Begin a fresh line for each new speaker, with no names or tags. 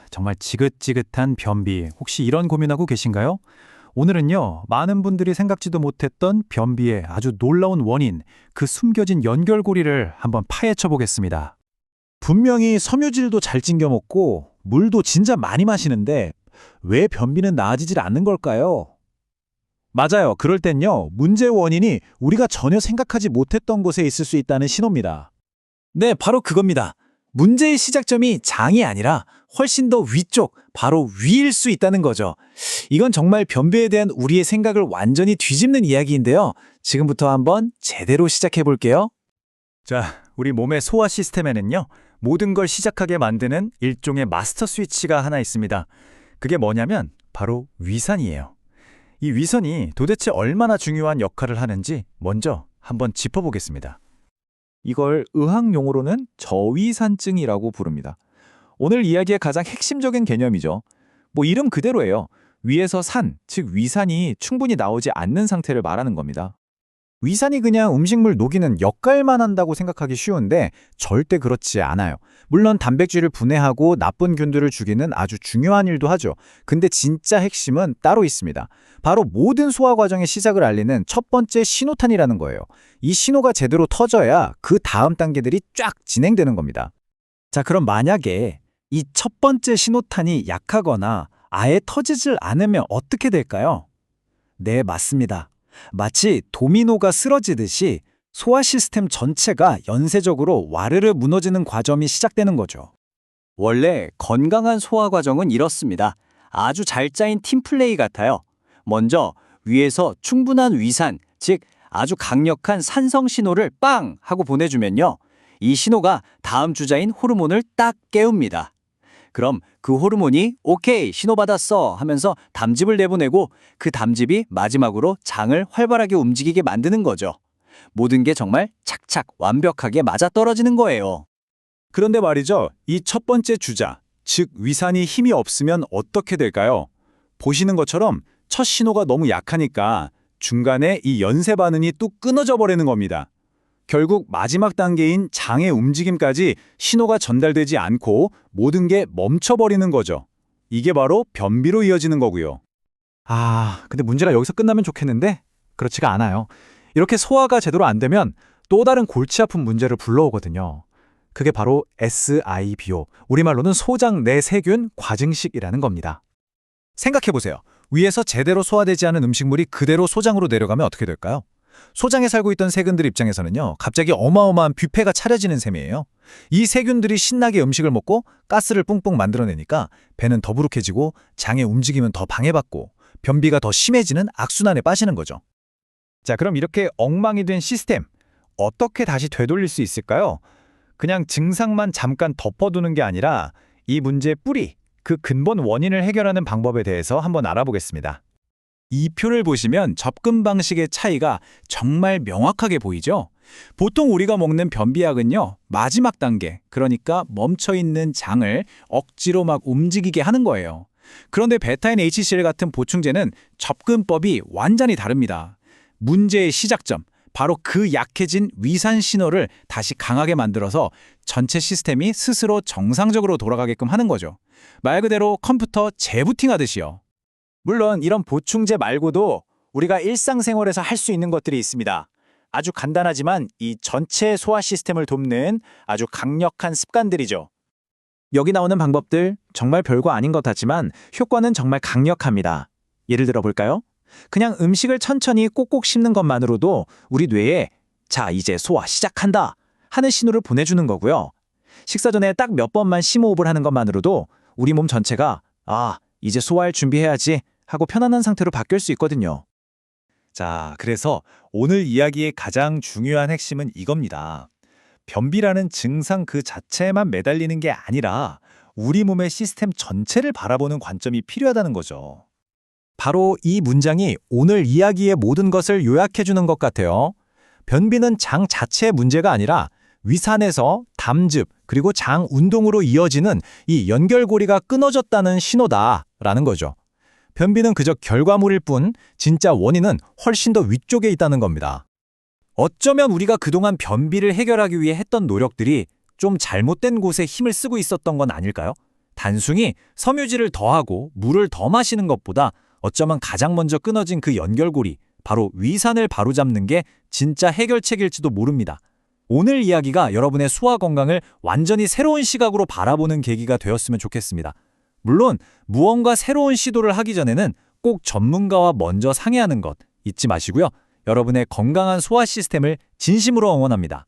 정말 지긋지긋한 변비. 혹시 이런 고민하고 계신가요? 오늘은요, 많은 분들이 생각지도 못했던 변비의 아주 놀라운 원인, 그 숨겨진 연결고리를 한번 파헤쳐 보겠습니다.
분명히 섬유질도 잘 챙겨 먹고 물도 진짜 많이 마시는데 왜 변비는 나아지질 않는 걸까요? 맞아요. 그럴 땐요, 문제의 원인이 우리가 전혀 생각하지 못했던 곳에 있을 수 있다는 신호입니다. 네, 바로 그겁니다. 문제의 시작점이 장이 아니라 훨씬 더 위쪽, 바로 위일 수 있다는 거죠. 이건 정말 변비에 대한 우리의 생각을 완전히 뒤집는 이야기인데요. 지금부터 한번 제대로 시작해 볼게요.
자, 우리 몸의 소화 시스템에는요, 모든 걸 시작하게 만드는 일종의 마스터 스위치가 하나 있습니다. 그게 뭐냐면 바로 위산이에요. 이 위산이 도대체 얼마나 중요한 역할을 하는지 먼저 한번 짚어보겠습니다.
이걸 의학 용어로는 저위산증이라고 부릅니다. 오늘 이야기의 가장 핵심적인 개념이죠. 이름 그대로예요. 위에서 산, 즉 위산이 충분히 나오지 않는 상태를 말하는 겁니다. 위산이 그냥 음식물 녹이는 역할만 한다고 생각하기 쉬운데 절대 그렇지 않아요. 물론 단백질을 분해하고 나쁜 균들을 죽이는 아주 중요한 일도 하죠. 근데 진짜 핵심은 따로 있습니다. 바로 모든 소화 과정의 시작을 알리는 첫 번째 신호탄이라는 거예요. 이 신호가 제대로 터져야 그 다음 단계들이 쫙 진행되는 겁니다. 자, 그럼 만약에 이 첫 번째 신호탄이 약하거나 아예 터지질 않으면 어떻게 될까요? 네, 맞습니다. 마치 도미노가 쓰러지듯이 소화 시스템 전체가 연쇄적으로 와르르 무너지는 과정이 시작되는 거죠.
원래 건강한 소화 과정은 이렇습니다. 아주 잘 짜인 팀플레이 같아요. 먼저 위에서 충분한 위산, 즉 아주 강력한 산성 신호를 빵 하고 보내주면요. 이 신호가 다음 주자인 호르몬을 딱 깨웁니다. 그럼 그 호르몬이 오케이, 신호 받았어 하면서 담즙을 내보내고 그 담즙이 마지막으로 장을 활발하게 움직이게 만드는 거죠. 모든 게 정말 착착 완벽하게 맞아떨어지는 거예요.
그런데 말이죠. 이 첫 번째 주자, 즉 위산이 힘이 없으면 어떻게 될까요? 보시는 것처럼 첫 신호가 너무 약하니까 중간에 이 연쇄 반응이 뚝 끊어져 버리는 겁니다. 결국 마지막 단계인 장의 움직임까지 신호가 전달되지 않고 모든 게 멈춰버리는 거죠. 이게 바로 변비로 이어지는 거고요. 근데 문제가 여기서 끝나면 좋겠는데 그렇지가 않아요. 이렇게 소화가 제대로 안 되면 또 다른 골치 아픈 문제를 불러오거든요. 그게 바로 SIBO, 우리말로는 소장 내 세균 과증식이라는 겁니다. 생각해보세요. 위에서 제대로 소화되지 않은 음식물이 그대로 소장으로 내려가면 어떻게 될까요? 소장에 살고 있던 세균들 입장에서는요, 갑자기 어마어마한 뷔페가 차려지는 셈이에요. 이 세균들이 신나게 음식을 먹고 가스를 뿡뿡 만들어내니까 배는 더부룩해지고 장의 움직임은 더 방해받고 변비가 더 심해지는 악순환에 빠지는 거죠. 자, 그럼 이렇게 엉망이 된 시스템, 어떻게 다시 되돌릴 수 있을까요? 그냥 증상만 잠깐 덮어두는 게 아니라 이 문제의 뿌리, 그 근본 원인을 해결하는 방법에 대해서 한번 알아보겠습니다. 이 표를 보시면 접근 방식의 차이가 정말 명확하게 보이죠? 보통 우리가 먹는 변비약은요, 마지막 단계, 그러니까 멈춰있는 장을 억지로 막 움직이게 하는 거예요. 그런데 베타인 HCl 같은 보충제는 접근법이 완전히 다릅니다. 문제의 시작점, 바로 그 약해진 위산 신호를 다시 강하게 만들어서 전체 시스템이 스스로 정상적으로 돌아가게끔 하는 거죠. 말 그대로 컴퓨터 재부팅하듯이요. 물론 이런 보충제 말고도 우리가 일상생활에서 할 수 있는 것들이 있습니다. 아주 간단하지만 이 전체 소화 시스템을 돕는 아주 강력한 습관들이죠. 여기 나오는 방법들 정말 별거 아닌 것 같지만 효과는 정말 강력합니다. 예를 들어 볼까요? 그냥 음식을 천천히 꼭꼭 씹는 것만으로도 우리 뇌에 자, 이제 소화 시작한다 하는 신호를 보내주는 거고요. 식사 전에 딱 몇 번만 심호흡을 하는 것만으로도 우리 몸 전체가 이제 소화할 준비해야지 하고 편안한 상태로 바뀔 수 있거든요. 자, 그래서 오늘 이야기의 가장 중요한 핵심은 이겁니다. 변비라는 증상 그 자체에만 매달리는 게 아니라 우리 몸의 시스템 전체를 바라보는 관점이 필요하다는 거죠. 바로 이 문장이 오늘 이야기의 모든 것을 요약해주는 것 같아요. 변비는 장 자체의 문제가 아니라 위산에서 담즙 그리고 장 운동으로 이어지는 이 연결고리가 끊어졌다는 신호다라는 거죠. 변비는 그저 결과물일 뿐 진짜 원인은 훨씬 더 위쪽에 있다는 겁니다. 어쩌면 우리가 그동안 변비를 해결하기 위해 했던 노력들이 좀 잘못된 곳에 힘을 쓰고 있었던 건 아닐까요?
단순히 섬유질을 더하고 물을 더 마시는 것보다 어쩌면 가장 먼저 끊어진 그 연결고리, 바로 위산을 바로잡는 게 진짜 해결책일지도 모릅니다. 오늘 이야기가 여러분의 소화 건강을 완전히 새로운 시각으로 바라보는 계기가 되었으면 좋겠습니다. 물론 무언가 새로운 시도를 하기 전에는 꼭 전문가와 먼저 상의하는 것 잊지 마시고요. 여러분의 건강한 소화 시스템을 진심으로 응원합니다.